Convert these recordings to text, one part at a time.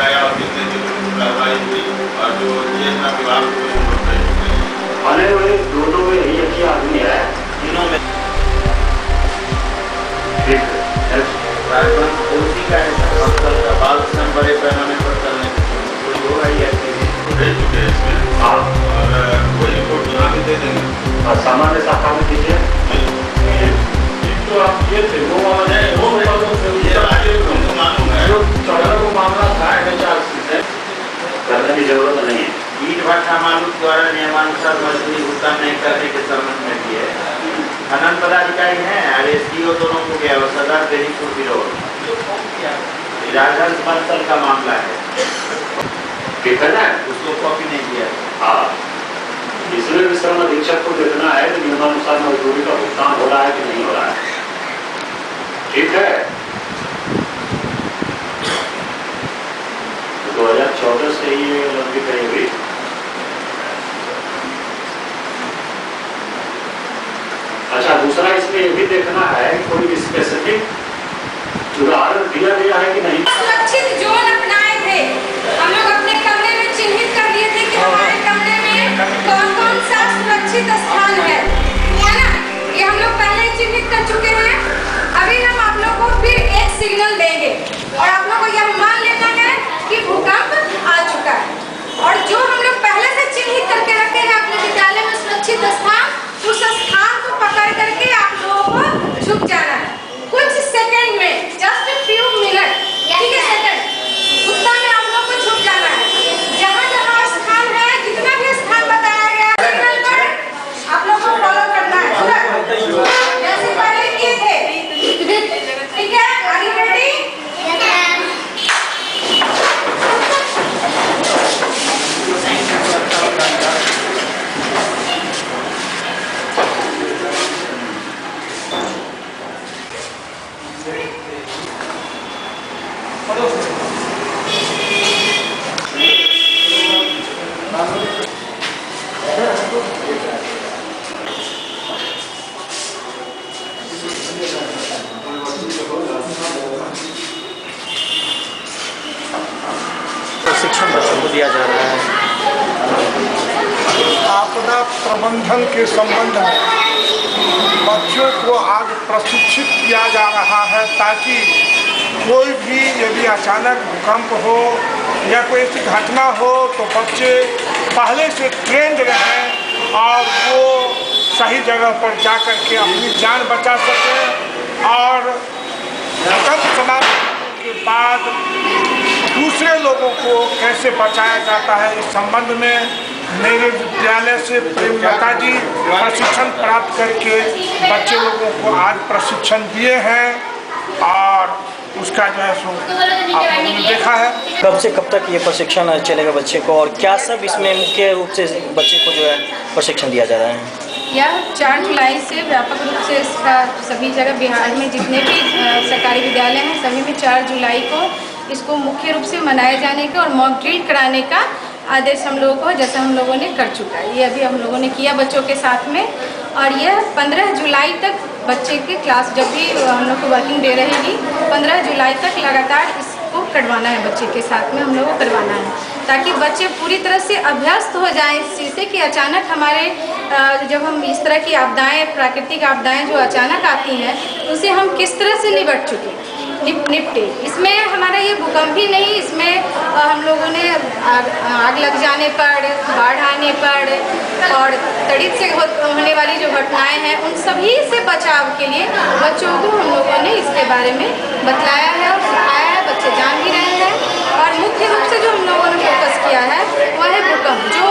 लगाया और जितने दिन कार्रवाई हुई और जो चेतना विभाग बने हुए दोनों में यही अच्छी आदमी है, तीनों में उसी का है का बाल श्रम बड़े पैमाने पर करने कोई हो रही है भेज चुके हैं इसमें। हाँ, और कोई रिपोर्ट बना के दे देंगे और सामान्य शाखा में दीजिए। तो आप ये थे वो मालूम है जो 14 को मामला था करने की जरूरत नहीं है। ईट भट्ठा मालिक द्वारा नियमानुसार मजदूरी भुगतान नहीं करने के संबंध में भी है। खनन पदाधिकारी हैं RSDO दोनों को गया और सदर देहीपुर विरोध राजहंस बंसल का मामला है। ठीक है ना, उसको कॉपी नहीं किया। हाँ, इसमें भी श्रम अधीक्षक को देखना है कि नियमानुसार मजदूरी का भुगतान हो रहा है कि नहीं हो रहा है। ठीक है, 2014 से ही लंबित है हुई। अच्छा, दूसरा इसमें ये भी देखना है कोई स्पेसिफिक उदाहरण दिया गया है कि नहीं। सुरक्षित जोन अपनाए थे, हम लोग अपने कमरे में चिन्हित कर लिए थे कि हमारे कमरे में कौन कौन सा सुरक्षित स्थान है ना, ये हम लोग पहले चिन्हित कर चुके हैं। अभी हम आप लोग को फिर एक सिग्नल देंगे और आप लोग को यह मान लेना है कि भूकंप आ चुका है और जो हम लोग पहले से चिन्हित करके रखे हैं अपने विद्यालय में सुरक्षित स्थान, उस स्थान को पकड़ करके आप लोगों को झुक जाना है कुछ सेकंड में, जस्ट फ्यू मिनट, ठीक है सेकंड, उतना में आप लोग को झुक जाना है। जहाँ जहाँ स्थान है, जितना भी स्थान बताया गया है सिग्नल पर आप लोग को फॉलो करना है जैसे पहले किए थे। ठीक है, आर यू रेडी? प्रशिक्षण बच्चों को दिया जा रहा है। आपदा प्रबंधन के संबंध में बच्चों को आज प्रशिक्षित किया जा रहा है ताकि कोई भी यदि अचानक भूकंप हो या कोई ऐसी घटना हो तो बच्चे पहले से ट्रेंड रहें और वो सही जगह पर जा कर के अपनी जान बचा सकें और भूकंप समाप्त के बाद दूसरे लोगों को कैसे बचाया जाता है इस संबंध में मेरे विद्यालय से प्रेमलता जी प्रशिक्षण प्राप्त करके बच्चे लोगों को आज प्रशिक्षण दिए हैं और उसका जो है सो आप लोगों ने देखा है। कब से कब तक ये प्रशिक्षण चलेगा बच्चे को और क्या सब इसमें मुख्य रूप से बच्चे को जो है प्रशिक्षण दिया जा रहा है? यह 4 जुलाई से व्यापक रूप से इसका सभी जगह बिहार में जितने भी सरकारी विद्यालय हैं सभी में 4 जुलाई को इसको मुख्य रूप से मनाए जाने का और मॉक ड्रिल कराने का आदेश हम लोगों को जैसा हम लोगों ने कर चुका है। ये अभी हम लोगों ने किया बच्चों के साथ में और यह 15 जुलाई तक बच्चे के क्लास जब भी हम लोग को वर्किंग डे रहेगी 15 जुलाई तक लगातार इसको करवाना है बच्चे के साथ में हम लोगों को करवाना है ताकि बच्चे पूरी तरह से अभ्यस्त हो जाएं इस चीज़ से कि अचानक हमारे जब हम इस तरह की आपदाएं प्राकृतिक आपदाएं जो अचानक आती हैं उनसे हम किस तरह से निपटे। इसमें हमारा ये भूकंप ही नहीं, इसमें हम लोगों ने आग लग जाने पर, बाढ़ आने पर और तड़ित से होने वाली जो घटनाएं हैं उन सभी से बचाव के लिए बच्चों को हम लोगों ने इसके बारे में बतलाया है और सिखाया है। बच्चे जान भी रहे हैं और मुख्य रूप से जो हम लोगों ने फोकस किया है वह है भूकंप जो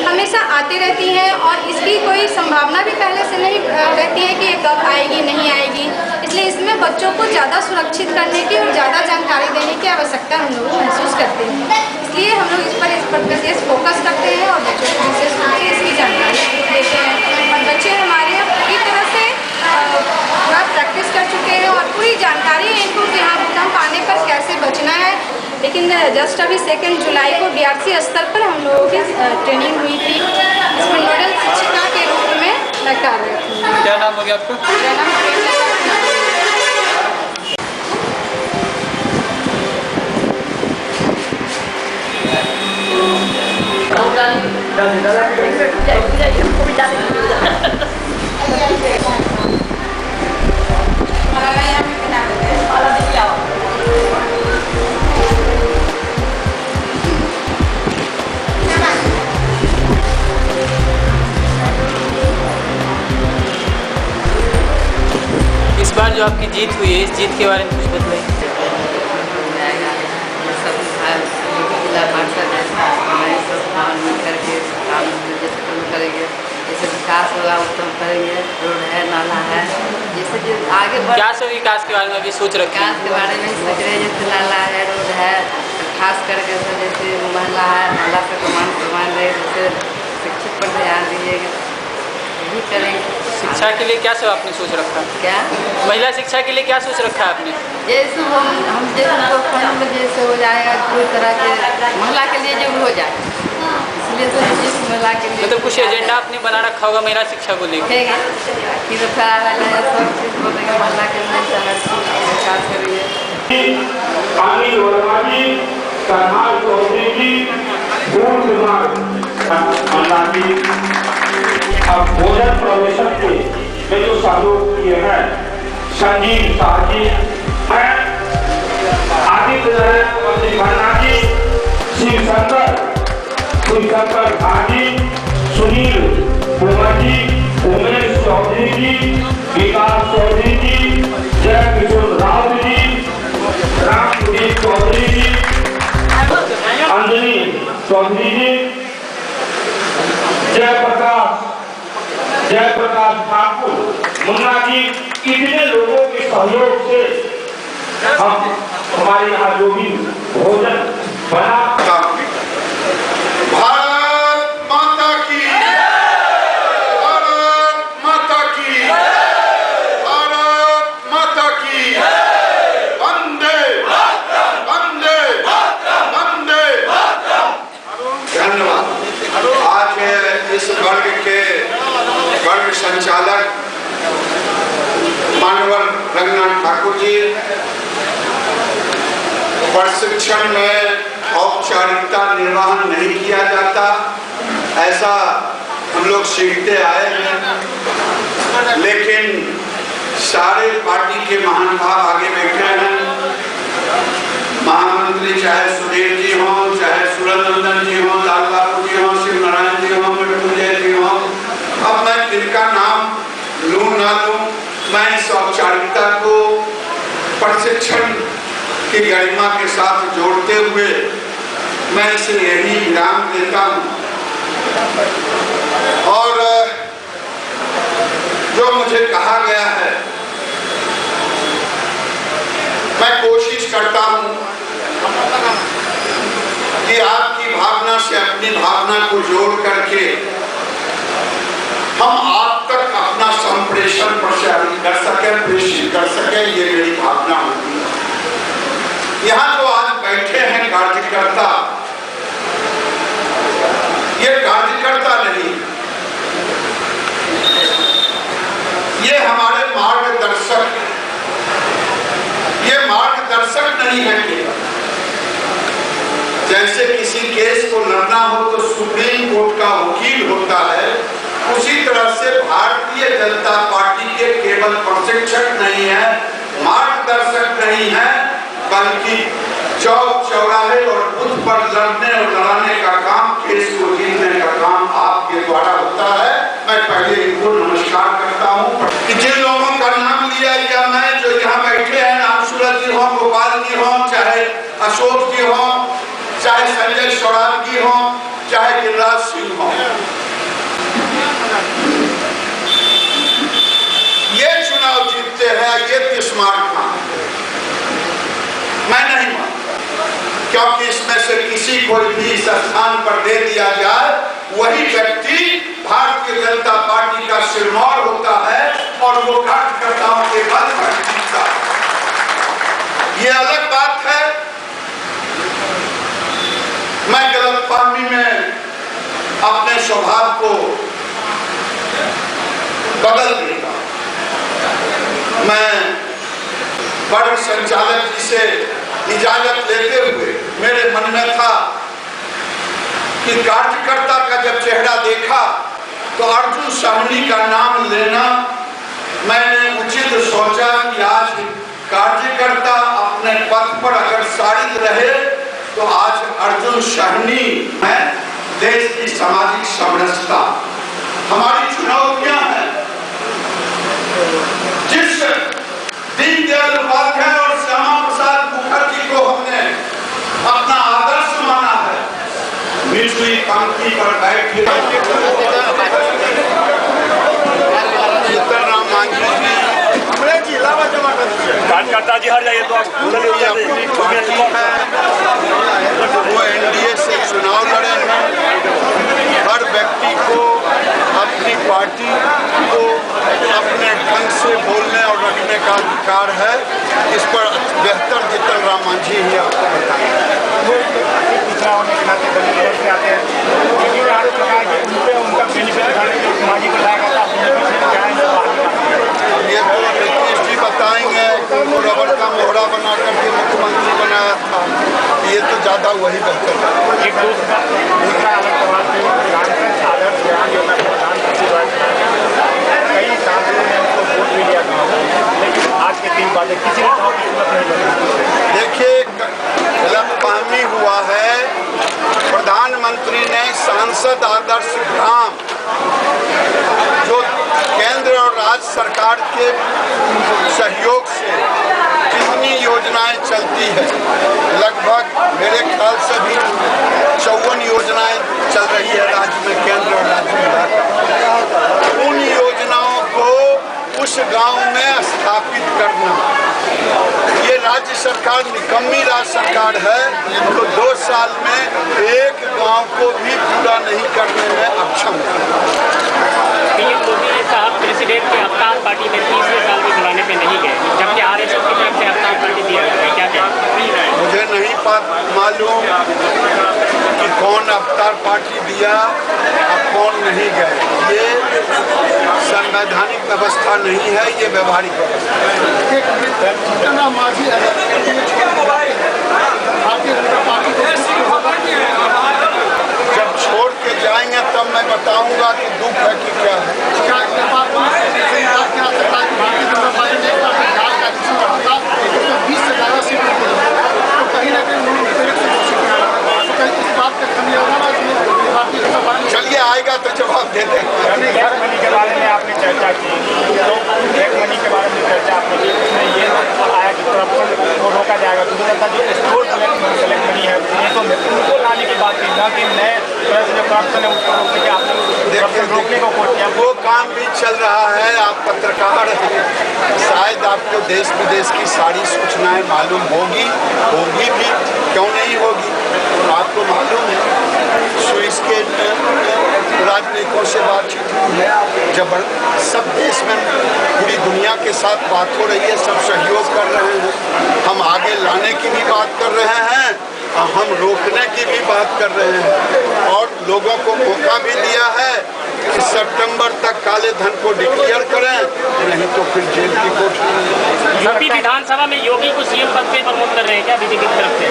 हमेशा आती रहती है और इसकी कोई संभावना भी पहले से नहीं रहती है कि ये कब आएगी नहीं आएगी, इसलिए इसमें बच्चों को ज़्यादा सुरक्षित करने की और ज़्यादा जानकारी देने की आवश्यकता हम लोग महसूस करते हैं। इसलिए हम लोग इस पर विशेष फोकस करते हैं और बच्चों को विशेष रूप से इसकी जानकारी देते हैं और बच्चे हमारे पूरी तरह से पूरा प्रैक्टिस कर चुके हैं और पूरी जानकारी है इनको कि हाँ भूकंप आने पर कैसे बचना है। लेकिन जस्ट अभी 2 जुलाई को DRC स्तर पर हम लोगों की ट्रेनिंग हुई थी, इसमें नोडल शिक्षिका के रूप में मैं कार्यरत हूँ। क्या नाम हो गया आपका? मेरा नाम इस बार जो आपकी जीत हुई है, इस जीत के बारे में कुछ बताइए। जिला पार्षद हमारे सब काम मिल करके काम जैसे करेंगे, जैसे विकास होगा उत्तम करेंगे, रोड है, नाला है, जैसे जो आगे बढ़ क्या सब विकास के बारे में अभी सोच रखे हैं? विकास के बारे में सोच रहे हैं, जैसे नाला है, रोड है, खास करके जैसे महिला है, महिला का प्रमाण रहे, जैसे शिक्षित पर ध्यान दीजिएगा, यही करेंगे। शिक्षा के लिए क्या सब आपने सोच रखा है? क्या महिला शिक्षा के लिए क्या सोच रखा है आपने? जैसे हम जैसे उनको फंड में जैसे हो जाएगा, कोई तरह के महिला के लिए जो हो जाए, इसलिए तो जिस महिला के लिए मतलब कुछ एजेंडा आपने बना रखा होगा महिला शिक्षा को लेकर? फिर सब चीज़ बोलेंगे महिला के लिए हर चीज़ विकास करेंगे। अनिल वर्मा जी, करनाल चौधरी जी, पूर्ण कुमार जी, अब भोजन प्रवेशन के में जो सहयोग किए हैं संजीव शाह जी हैं, आदित्य खन्ना जी, शिवशंकर झा जी, सुनील कुमार जी, उमेश चौधरी जी, विकास चौधरी जी, जय किशोर राव जी, रामदीप चौधरी जी, अंजलि चौधरी जी, जयप्रकाश ठाकुर, मुन्ना जी, इतने लोगों के सहयोग से हम हमारे यहाँ जो भी भोजन बना। भारत माता की, भारत माता की, भारत माता की, वंदे वंदे वंदे। धन्यवाद। आज इस वर्ग के वर्ग संचालक मानवर रंगनाथ ठाकुर जी, प्रशिक्षण में औपचारिकता निर्वहन नहीं किया जाता, ऐसा हम लोग सीखते आए हैं, लेकिन सारे पार्टी के महान भाव आगे बैठे हैं। महामंत्री चाहे सुधीर जी हों, चाहे सूरजनंदन जी हों, लाल बाबू जी हों, शिव नारायण जी हों, मृत्युंजय जी हों, अब मैं जिनका नाम लूं ना लूं, मैं इस औपचारिकता को प्रशिक्षण की गरिमा के साथ जोड़ते हुए मैं इसे यही विराम देता हूं। और जो मुझे कहा गया है, मैं कोशिश करता हूं कि आपकी भावना से अपनी भावना को जोड़ करके हम आप तक अपना संप्रेषण प्रसारित कर सके, प्रेषित कर सके, ये मेरी भावना होती है। यहाँ जो आज बैठे हैं कार्यकर्ता, ये कार्यकर्ता नहीं, ये हमारे मार्गदर्शक, ये मार्गदर्शक नहीं है केवल। जैसे किसी केस को लड़ना हो तो सुप्रीम कोर्ट का वकील होता है, उसी तरह से भारतीय जनता पार्टी के केवल प्रशिक्षक नहीं है, मार्गदर्शक नहीं है, बल्कि चौक चौराहे और बूथ पर लड़ने और लड़ाने का काम, केस को जीतने का काम आपके द्वारा होता है। मैं पहले इनको नमस्कार करता हूँ कि जिन लोगों का नाम लिया गया, मैं जो यहाँ बैठे हैं, नाम सूरज जी हों, गोपाल जी हों, चाहे अशोक जी हों, चाहे संजय स्वराज जी हों, चाहे गिरिराज सिंह हों, ये चुनाव जीतते हैं, ये स्मार्ट था। मैं नहीं मानता, क्योंकि इसमें से किसी को भी इस स्थान पर दे दिया जाए, वही व्यक्ति भारतीय जनता पार्टी का सिरमौर होता है और वो कार्यकर्ताओं के बल पर जीतता है। ये अलग बात है। मैं गलतफहमी में अपने स्वभाव को बदल देगा। मैं वर्ग संचालक जी से इजाजत लेते हुए मेरे मन में था कि कार्यकर्ता का जब चेहरा देखा तो अर्जुन साहनी का नाम लेना मैंने उचित सोचा कि आज कार्यकर्ता अपने पथ पर अगर सारित रहे तो आज अर्जुन साहनी है देश की सामाजिक समरसता। हमारी चुनौतियां हैं। जिस दीनदयाल उपाध्याय और श्यामा प्रसाद मुखर्जी को हमने अपना आदर्श माना है, मिलिट्री पंक्ति पर बैठे जीतन राम मांझी कार्यकर्ता जी हर जाइए तो आप अपनी पार्टी है, वो एनडीए से चुनाव लड़े हैं। हर व्यक्ति को अपनी पार्टी को अपने ढंग से बोलने और रखने का अधिकार है। इस पर बेहतर जीतन राम मांझी ही आपको बताएंगे। ये तो नीतीश जी बताएंगे कि उनको रबड़ का मोहरा बना करके मुख्यमंत्री बनाया था। ये तो ज़्यादा वही बेहतर कई सांसदों ने उनको वोट भी दिया था, लेकिन आज के 3 बातें किसी ने गाँव की जरूरत नहीं लगी। देखिए, गलतफहमी हुआ है। प्रधानमंत्री ने सांसद आदर्श ग्राम जो केंद्र और राज्य सरकार के सहयोग से जितनी योजनाएं चलती है, लगभग मेरे ख्याल से भी 54 योजनाएं चल रही है राज्य में, केंद्र और राज्य में। उन योजनाओं को उस गांव में स्थापित करना, ये राज्य सरकार निकम्मी राज्य सरकार है तो 2 साल में एक गांव को भी पूरा नहीं करने में अक्षम है। मोदी साहब प्रेसिडेंट के अवतार पार्टी में 30वें साल में बुलाने पे नहीं गए, जबकि आरएसएस की तरफ से अवतार पार्टी दिया गया है। क्या क्या मुझे नहीं मालूम कि कौन अवतार पार्टी दिया और कौन नहीं गए। ये संवैधानिक व्यवस्था नहीं है, ये व्यवहारिक व्यवस्था जब छोड़ के जाएंगे तब मैं बताऊंगा कि दुख है कि क्या है। चलिए आएगा तो जवाब दे देंगे। ब्लैक मनी के बारे में आपने चर्चा की, तो ब्लैक मनी के बारे में चर्चा आपने की, उसमें ये आया कि करप्शन को रोका जाएगा। तो मुझे लगता है जो स्टोर ब्लैक मनी है तो उनको लाने की बात की, न कि नए तरह से जो करप्शन है उसको रोकने के आपने रोकने को कोशिश किया। वो काम भी चल रहा है। आप पत्रकार हैं, शायद आपको देश विदेश की सारी सूचनाएं मालूम होगी भी, क्यों नहीं होगी। आपको मालूम है स्विस के राजनीतिकों से बातचीत हुई है, जब सब देश में पूरी दुनिया के साथ बात हो रही है, सब सहयोग कर रहे हैं। हम आगे लाने की भी बात कर रहे हैं और हम रोकने की भी बात कर रहे हैं, और लोगों को मौका भी दिया है कि सितंबर तक काले धन को डिक्लेयर करें, नहीं तो फिर जेल की कोठरी। यूपी विधानसभा में योगी को सीएम पद पे प्रमोट कर रहे हैं क्या बीजेपी की तरफ से?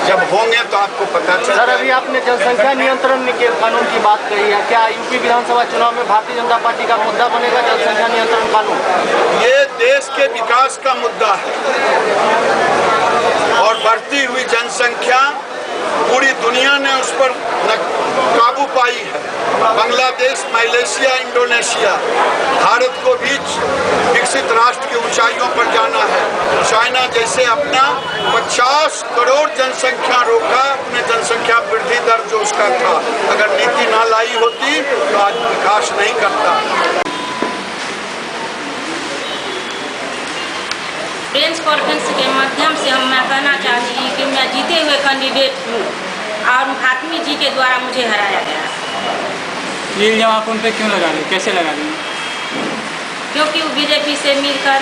जब होंगे तो आपको पता चल। सर, अभी आपने जनसंख्या नियंत्रण के कानून की बात कही है, क्या यूपी विधानसभा चुनाव में भारतीय जनता पार्टी का मुद्दा बनेगा जनसंख्या नियंत्रण कानून? ये देश के विकास का मुद्दा है और बढ़ती हुई जनसंख्या पूरी दुनिया ने उस पर काबू पाई है। बांग्लादेश, मलेशिया, इंडोनेशिया, भारत को भी विकसित राष्ट्र की ऊंचाइयों पर जाना है। चाइना जैसे अपना 50 करोड़ जनसंख्या रोका, अपने जनसंख्या वृद्धि दर जो उसका था, अगर नीति ना लाई होती तो आज विकास नहीं करता। प्रेस कॉन्फ्रेंस के माध्यम से मैं कहना चाहती हूँ कि मैं जीते हुए कैंडिडेट हूँ और फातिमी जी के द्वारा मुझे हराया गया। ये इल्जाम उन पे क्यों लगा रहे, कैसे लगा रहे? क्योंकि वो बीजेपी से मिलकर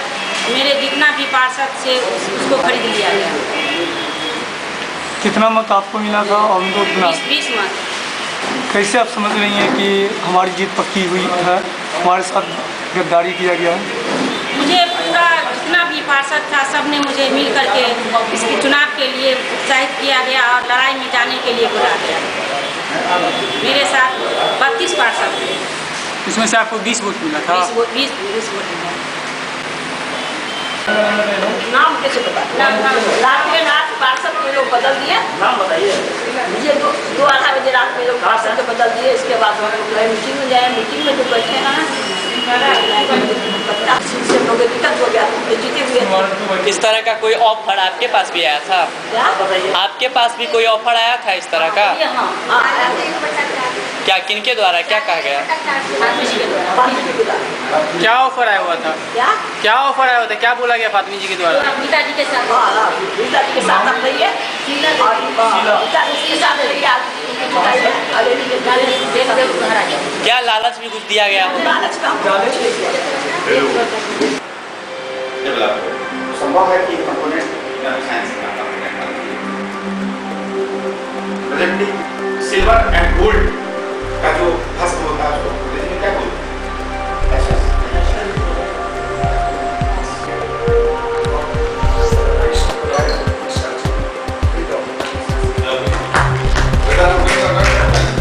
मेरे जितना भी पार्षद से उसको खरीद लिया गया। कितना मत आपको मिला था और उनको कितना? 20 मत। कैसे आप समझ रही हैं कि हमारी जीत पक्की हुई है, हमारे साथ गद्दारी किया गया है? मुझे पूरा जितना भी पार्षद था सब ने मुझे मिल करके इसके चुनाव के लिए उत्साहित किया गया और लड़ाई में जाने के लिए बुला गया। मेरे साथ 32 पार्षद थे। इसमें से आपको 20 वोट मिला था? 20 वोट मिला। नाम कैसे बता? रात पार्षद के लोग बदल दिए। नाम बताइए। ये 2-2:30 बजे रात में लोग पार्षद को बदल दिए। इसके बाद हम लोग मीटिंग में गए। मीटिंग में जो बैठे ना से लोग दिक्कत हो गया, जीते हुए। इस तरह का कोई ऑफर आपके पास भी आया था? क्या आपके पास भी कोई ऑफर आया था इस तरह का? क्या किनके द्वारा क्या कहा गया? क्या ऑफर आया हुआ था? क्या ऑफर आया हुआ था? क्या बोला गया फातमी जी के द्वारा? पिताजी के साथ आप रहिए और उसके साथ रहिए। क्या लालच भी कुछ दिया गया? संभव है कि कंपोनेंट साइंस का प्रेजेंटली सिल्वर एंड गोल्ड का जो भस्म होता है उसको देखिए क्या बोलते हैं।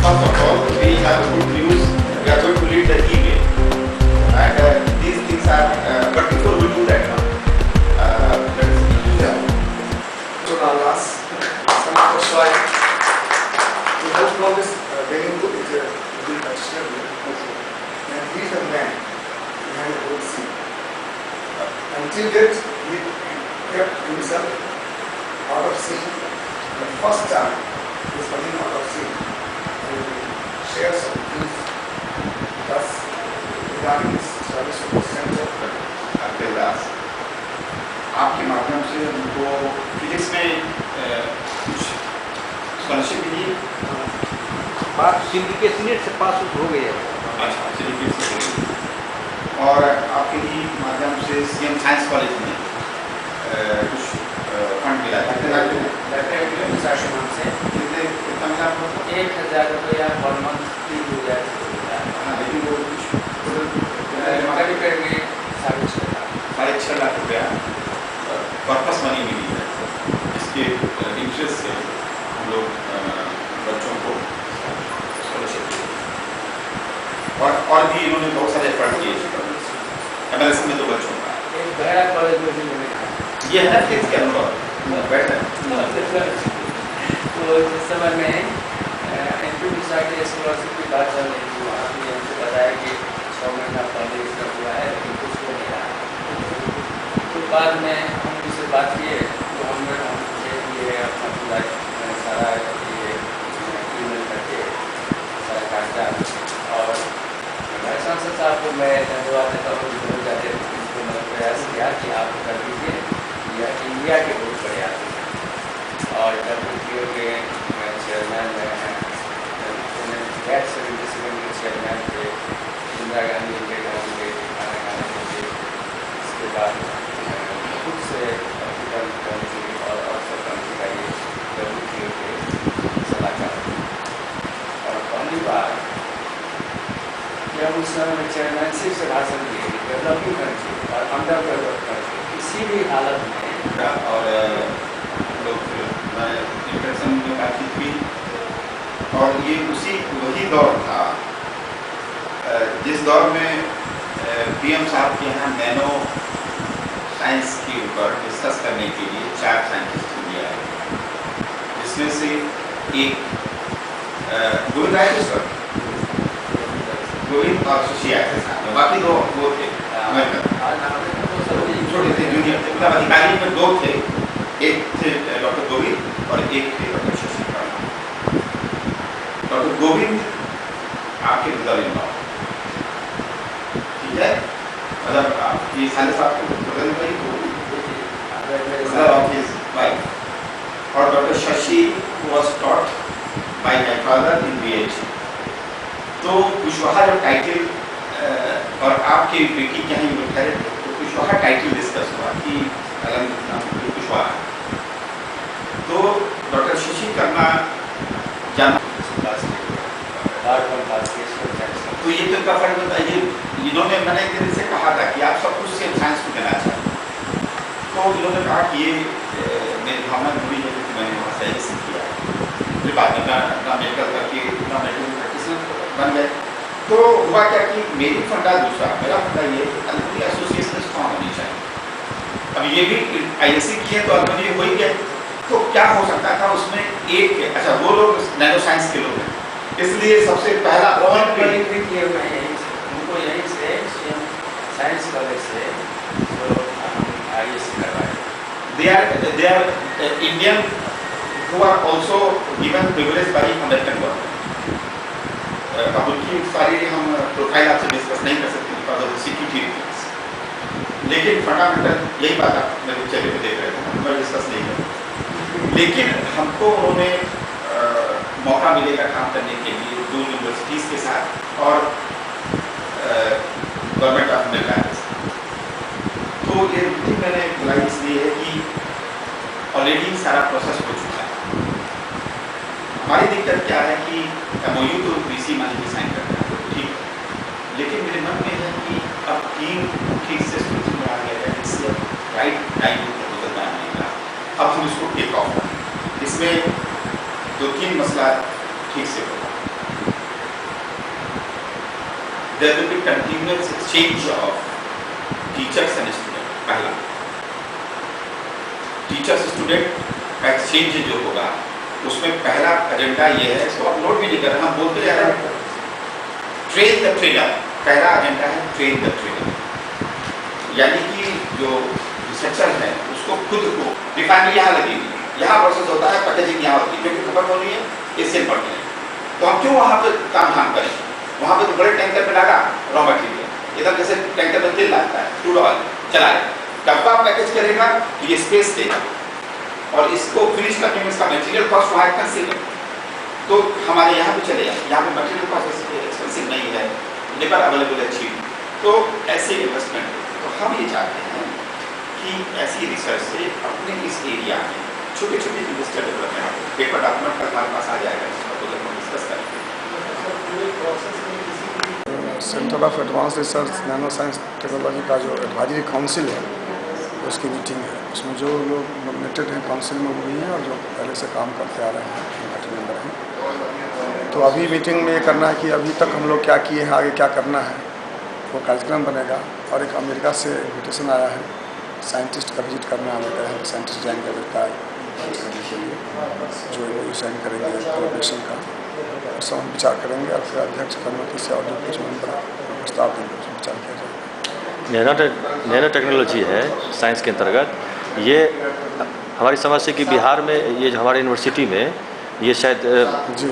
First of all, we have good news. We are going to lead the email, and these things are. But before we do that, let us do that. So now last, some of the slide. We have to know this. Very good. It's a good practitioner. And he is the man behind the whole scene. Until that, he kept himself out of scene. The first time he was coming out of scene. Share some things. Thus, regarding this establishment of center. Abdullah, आपके माध्यम से उनको physics में कुछ scholarship मिली। बात syndicate से पास हो गई है। अच्छा, सिंडिकेट से हो गई। और आपके ही माध्यम से सीएम साइंस कॉलेज में कुछ फंड मिला था। कितना मिला आपको? 1000 रुपया पर मंथ 3000। हाँ, लेकिन वो कुछ करीब करीब 6.5 लाख रुपया पर्पस मनी मिली है। इसके इंटरेस्ट से हम लोग बच्चों को स्कॉलरशिप देते और भी इन्होंने बहुत सारे एफर्ट किए। MLS में 2 बच्चों का एक बड़ा कॉलेज में भी मिला। ये है किस के अनुभव बैठा तो इस समय में MP की स्कॉलरशिप की बात चल रही थी। वहाँ भी हमसे बताया कि 6 महीना पहले इसका हुआ है, लेकिन कुछ को नहीं रहा। तो बाद में हम इससे बात किए तो हमने ये अपना पूरा सारा ये ईमेल करके सारा कागजात और भाई सांसद साहब को मैं धन्यवाद देता हूँ कि बहुत ज़्यादा इसको मैंने प्रयास किया कि आप कर दीजिए। यह इंडिया के बहुत बड़े आदमी हैं और WTO के चेयरमैन में हैं। 77 के चेयरमैन थे। इंदिरा गांधी के गांधी के खाना खाने के लिए। इसके बाद खुद से अफ्रीकन कंट्री और सब कंट्री का ये WTO के सलाहकार और पहली बार जब उस समय चेयरमैनशिप से भाषण दिए डेवलपिंग कंट्री और अंडर डेवलप्ड कंट्री किसी भी हालत में और लोग इंटरेक्शन में बातचीत हुई और ये वही दौर था जिस दौर में PM साहब के यहाँ नैनो साइंस के ऊपर डिस्कस करने के लिए 4 साइंटिस्ट इंडिया आए, जिसमें से एक गोविंद आए थे सर, गोविंद और शशि आए थे साथ में, बाकी 2 वो थे छोटे थे जूनियर थे। मतलब अधिकारी में 2 थे, एक थे डॉक्टर गोविंद और एक थे डॉक्टर शशि। डॉक्टर गोविंद आपके ब्रदर-इन-लॉ, ठीक है, मतलब आपकी साले साहब को ब्रदर-इन-लॉ और doctor Shashi was taught by my father in BH। तो कुशवाहा जो टाइटल और आपके बेटी के यहाँ बैठे तो कुशवाहा टाइटल डिस्कस हुआ कि कुशवाहा, तो डॉक्टर शशि करना जाना तो ये तो इनका फर्क बताइए। इन्होंने मैंने एक दिन से कहा था कि आप सब कुछ सेम साइंस को देना चाहते, तो इन्होंने कहा कि ये मेरी भावना जुड़ी है कि मैंने वहाँ सही से किया। फिर बाद में अपना मेडिकल करके अपना बन गए। तो हुआ क्या कि मेरी फंडा दूसरा, मेरा फंडा ये अलमनी एसोसिएशन स्ट्रॉन्ग होनी चाहिए। अब ये भी ISC की है तो अलमनी हो ही गए, तो क्या हो सकता था उसमें एक, अच्छा वो लोग नैनो साइंस के लोग हैं, इसलिए सबसे पहला उनको यहीं से साइंस कॉलेज से जो ISC करवाए, they are Indian who are also given privilege by American government। अब उनकी सारी हम प्रोफाइल आपसे डिस्कस नहीं कर सकते बिकॉज ऑफ सिक्योरिटी रीजंस, लेकिन फंडामेंटल यही बात आप मेरे चेहरे पे देख रहे थे, मैं डिस्कस नहीं कर, लेकिन हमको उन्होंने मौका मिलेगा काम करने के लिए 2 यूनिवर्सिटीज़ के साथ और गवर्नमेंट ऑफ अमेरिका के साथ। तो ये मीटिंग मैंने बुलाई इसलिए है कि ऑलरेडी सारा प्रोसेस हो चुका है। हमारी दिक्कत क्या है कि MOU तो BC मान लीजिए साइन करना है, ठीक है, लेकिन मेरे मन में है कि अब टीम ठीक से सूची में आ गया है, इससे राइट टाइम पर गुजरना है, अब हम इसको टेक ऑफ करें। इसमें 2-3 मसला ठीक से होगा। There will be continuous exchange of teachers and students। पहला टीचर्स स्टूडेंट का एक्सचेंज जो होगा उसमें पहला एजेंडा ये है, इसको आप नोट भी नहीं कर रहे, हम बोलते जा रहे हैं ट्रेन द ट्रेनर। पहला एजेंडा है ट्रेन द ट्रेनर, यानी कि जो रिसर्चर है उसको खुद को रिफाइनरी यहाँ लगी हुई है, यहाँ प्रोसेस होता है, पैकेजिंग यहाँ होती है, क्योंकि खबर होनी है, इससे पड़ती है, तो हम क्यों वहाँ पर काम धाम करें? वहाँ पर तो बड़े टैंकर पे लगा रॉ मटीरियल, इधर जैसे टैंकर में तेल लगता है, क्रूड ऑयल चलाए, डब्बा पैकेज करेगा, ये स्पेस देगा और इसको फिनिश करने में इसका मटेरियल कॉस्ट वहाँ एक्सपेंसिव है, तो हमारे यहाँ भी चलेगा, यहाँ पे मटेरियल कॉस्ट एक्सपेंसिव नहीं है, लेबर अवेलेबल है चीप, तो ऐसे इन्वेस्टमेंट। तो हम ये चाहते हैं कि ऐसी रिसर्च से अपने इस एरिया में छोटे छोटे इंडस्ट्रियल डेवलपमेंट पेपर डॉक्यूमेंट हमारे पास आ जाएगा, इसका तो डिस्कस करेंगे। Centre of advance research nano science technology का जो एडवाइजरी काउंसिल है उसकी मीटिंग है, उसमें जो लोग नॉमिनेटेड हैं काउंसिल में वही हैं और जो पहले से काम करते आ रहे हैं संगठन मेंबर हैं। तो अभी मीटिंग में ये करना है कि अभी तक हम लोग क्या किए हैं, आगे क्या करना है, वो कार्यक्रम बनेगा। और एक अमेरिका से इन्विटेशन आया है साइंटिस्ट का विजिट करना अमेरिका है, साइंटिस्ट जाएंगे अमेरिका करने के लिए, जो वो साइन करेंगे कोलैबोरेशन का, उस सब हम विचार करेंगे और फिर अध्यक्ष कमेटी से और जो कुछ मेंबर प्रस्ताव देंगे उसमें विचार किया जाएगा। नैनो टेक्नोलॉजी है साइंस के अंतर्गत, ये हमारी समझ से कि बिहार में ये जो हमारे यूनिवर्सिटी में ये शायद जी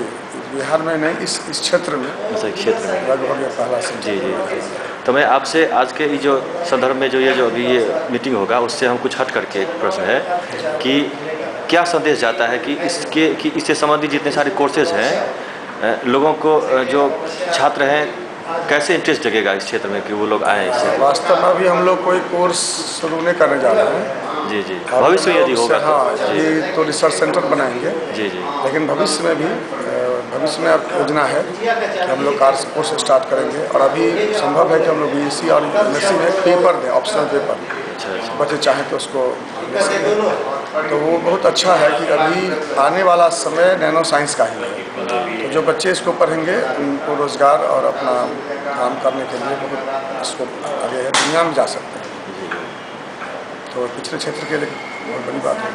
बिहार में नहीं, इस क्षेत्र में, क्षेत्र में लगभग पहला से। जी जी। तो मैं आपसे आज के जो संदर्भ में जो अभी ये मीटिंग होगा उससे हम कुछ हट करके एक प्रश्न है कि क्या संदेश जाता है कि इससे संबंधित जितने सारे कोर्सेज हैं लोगों को, जो छात्र हैं, कैसे इंटरेस्ट जगेगा इस क्षेत्र में कि वो लोग आएँ इससे? वास्तव में अभी हम लोग कोई कोर्स शुरू नहीं करने जा रहे हैं। जी जी, भविष्य यदि होगा हाँ, ये तो रिसर्च सेंटर बनाएंगे। जी जी। लेकिन भविष्य में भी अब योजना है कि हम लोग कोर्स स्टार्ट करेंगे और अभी संभव है कि हम लोग BSc और MSc में एक पेपर दें, ऑप्शनल पेपर, बच्चे चाहें तो उसको ले सकें। तो वो बहुत अच्छा है कि अभी आने वाला समय नैनो साइंस का ही है, तो जो बच्चे इसको पढ़ेंगे उनको रोज़गार और अपना काम करने के लिए बहुत इसको आगे दुनिया में जा सकते हैं, तो पिछले क्षेत्र के लिए बहुत बड़ी बात है।